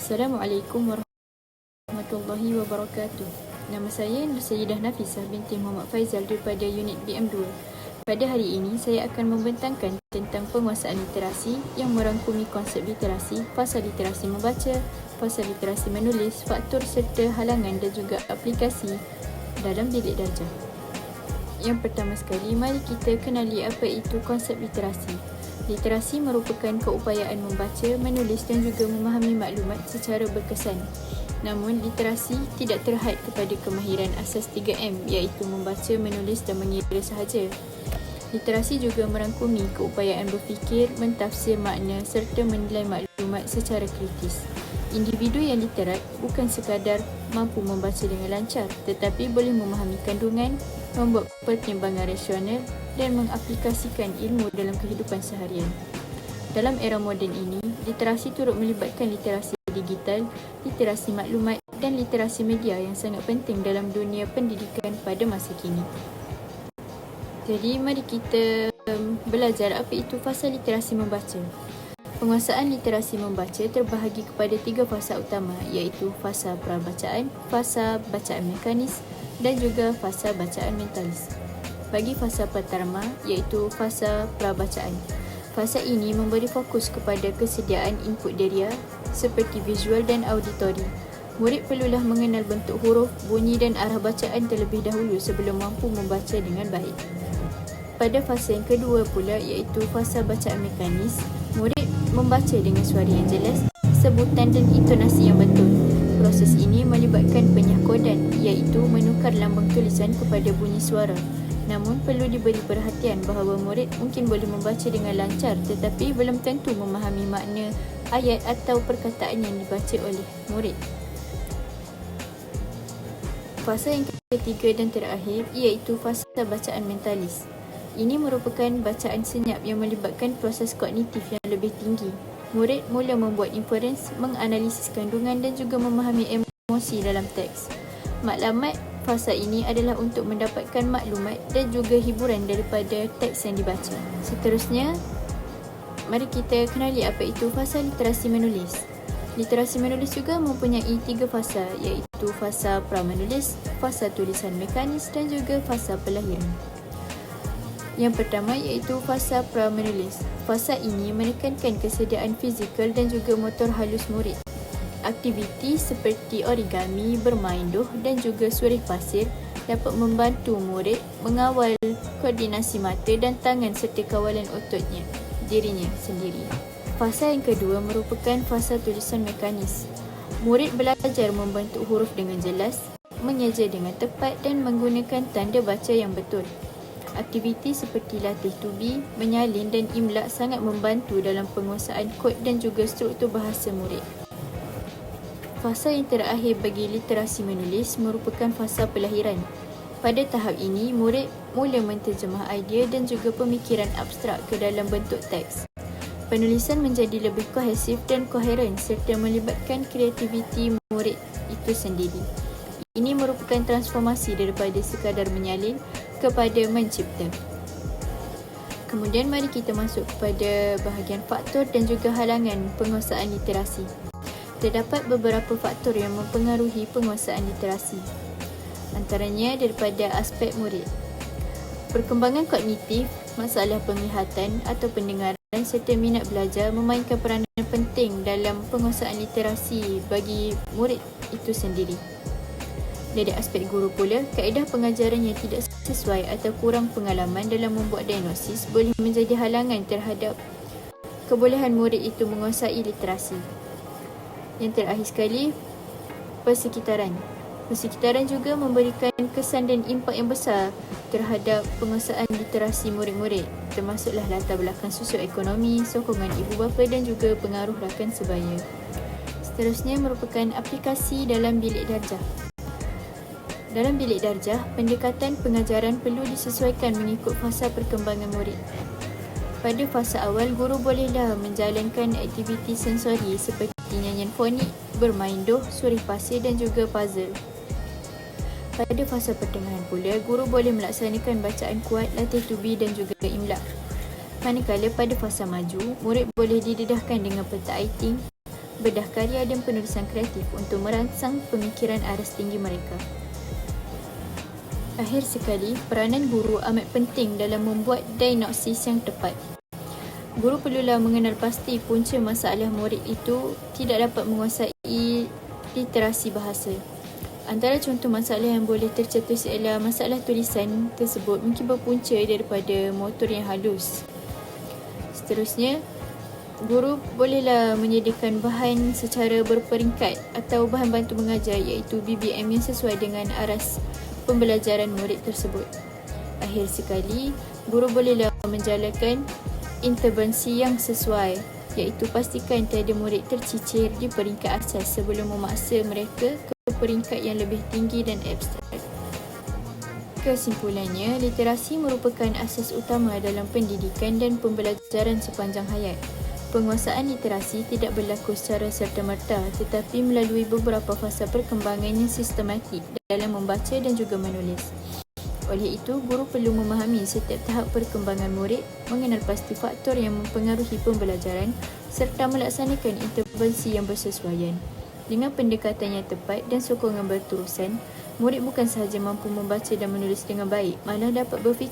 Assalamualaikum warahmatullahi wabarakatuh. Nama saya Nur Sayyidah Nafisah binti Muhammad Faizal daripada unit BM2. Pada hari ini, saya akan membentangkan tentang penguasaan literasi yang merangkumi konsep literasi, fasa literasi membaca, fasa literasi menulis, faktor serta halangan dan juga aplikasi dalam bilik darjah. Yang pertama sekali, mari kita kenali apa itu konsep literasi. Literasi merupakan keupayaan membaca, menulis dan juga memahami maklumat secara berkesan. Namun, literasi tidak terhad kepada kemahiran asas 3M iaitu membaca, menulis dan mengira sahaja. Literasi juga merangkumi keupayaan berfikir, mentafsir makna serta menilai maklumat secara kritis. Individu yang literat bukan sekadar mampu membaca dengan lancar, tetapi boleh memahami kandungan, membuat pertimbangan rasional dan mengaplikasikan ilmu dalam kehidupan seharian. Dalam era moden ini, literasi turut melibatkan literasi digital, literasi maklumat dan literasi media yang sangat penting dalam dunia pendidikan pada masa kini. Jadi, mari kita belajar apa itu fasa literasi membaca. Penguasaan literasi membaca terbahagi kepada 3 fasa utama iaitu fasa prabacaan, fasa bacaan mekanis dan juga fasa bacaan mentalis. Bagi fasa pertama iaitu fasa prabacaan. Fasa ini memberi fokus kepada kesediaan input deria seperti visual dan auditori. Murid perlulah mengenal bentuk huruf, bunyi dan arah bacaan terlebih dahulu sebelum mampu membaca dengan baik. Pada fasa yang kedua pula iaitu fasa bacaan mekanis, murid membaca dengan suara yang jelas, sebutan dan intonasi yang betul. Proses ini melibatkan penyahkodan iaitu menukar lambang tulisan kepada bunyi suara. Namun perlu diberi perhatian bahawa murid mungkin boleh membaca dengan lancar tetapi belum tentu memahami makna ayat atau perkataan yang dibaca oleh murid. Fasa yang ketiga dan terakhir iaitu fasa bacaan mentalis. Ini merupakan bacaan senyap yang melibatkan proses kognitif yang lebih tinggi. Murid mula membuat inferens, menganalisis kandungan dan juga memahami emosi dalam teks. Matlamat fasa ini adalah untuk mendapatkan maklumat dan juga hiburan daripada teks yang dibaca. Seterusnya, mari kita kenali apa itu fasa literasi menulis. Literasi menulis juga mempunyai 3 fasa iaitu fasa pra-menulis, fasa tulisan mekanis dan juga fasa pelahiran. Yang pertama iaitu fasa pra-menulis. Fasa ini menekankan kesediaan fizikal dan juga motor halus murid. Aktiviti seperti origami, bermain doh dan juga surih pasir dapat membantu murid mengawal koordinasi mata dan tangan serta kawalan ototnya, dirinya sendiri. Fasa yang kedua merupakan fasa tulisan mekanis. Murid belajar membentuk huruf dengan jelas, mengeja dengan tepat dan menggunakan tanda baca yang betul. Aktiviti seperti latih tubi, menyalin dan imla sangat membantu dalam penguasaan kod dan juga struktur bahasa murid. Fasa yang terakhir bagi literasi menulis merupakan fasa pelahiran. Pada tahap ini, murid mula menterjemah idea dan juga pemikiran abstrak ke dalam bentuk teks. Penulisan menjadi lebih kohesif dan koheren serta melibatkan kreativiti murid itu sendiri. Ini merupakan transformasi daripada sekadar menyalin kepada mencipta. Kemudian mari kita masuk kepada bahagian faktor dan juga halangan penguasaan literasi. Terdapat beberapa faktor yang mempengaruhi penguasaan literasi. Antaranya daripada aspek murid. Perkembangan kognitif, masalah penglihatan atau pendengaran serta minat belajar memainkan peranan penting dalam penguasaan literasi bagi murid itu sendiri. Dari aspek guru pula, kaedah pengajaran yang tidak sesuai atau kurang pengalaman dalam membuat diagnosis boleh menjadi halangan terhadap kebolehan murid itu menguasai literasi. Yang terakhir sekali, persekitaran. Persekitaran juga memberikan kesan dan impak yang besar terhadap penguasaan literasi murid-murid, termasuklah latar belakang sosioekonomi, sokongan ibu bapa dan juga pengaruh rakan sebaya. Seterusnya merupakan aplikasi dalam bilik darjah. Dalam bilik darjah, pendekatan pengajaran perlu disesuaikan mengikut fasa perkembangan murid. Pada fasa awal, guru bolehlah menjalankan aktiviti sensori seperti nyanyian fonik, bermain doh, surih pasir dan juga puzzle. Pada fasa pertengahan pula, guru boleh melaksanakan bacaan kuat, latih tubi dan juga imla. Manakala pada fasa maju, murid boleh didedahkan dengan peta aiting, bedah karya dan penulisan kreatif untuk merangsang pemikiran aras tinggi mereka. Akhir sekali, peranan guru amat penting dalam membuat diagnosis yang tepat. Guru perlulah mengenal pasti punca masalah murid itu tidak dapat menguasai literasi bahasa. Antara contoh masalah yang boleh tercetus ialah masalah tulisan tersebut mungkin berpunca daripada motor yang halus. Seterusnya, guru bolehlah menyediakan bahan secara berperingkat atau bahan bantu mengajar iaitu BBM yang sesuai dengan aras pembelajaran murid tersebut. Akhir sekali, guru bolehlah menjalankan intervensi yang sesuai iaitu pastikan tiada murid tercicir di peringkat asas sebelum memaksa mereka ke peringkat yang lebih tinggi dan abstrak. Kesimpulannya, literasi merupakan asas utama dalam pendidikan dan pembelajaran sepanjang hayat. Penguasaan literasi tidak berlaku secara serta-merta tetapi melalui beberapa fasa perkembangan yang sistematik dalam membaca dan juga menulis. Oleh itu, guru perlu memahami setiap tahap perkembangan murid, mengenal pasti faktor yang mempengaruhi pembelajaran serta melaksanakan intervensi yang bersesuaian. Dengan pendekatan yang tepat dan sokongan berterusan, murid bukan sahaja mampu membaca dan menulis dengan baik, malah dapat berfikir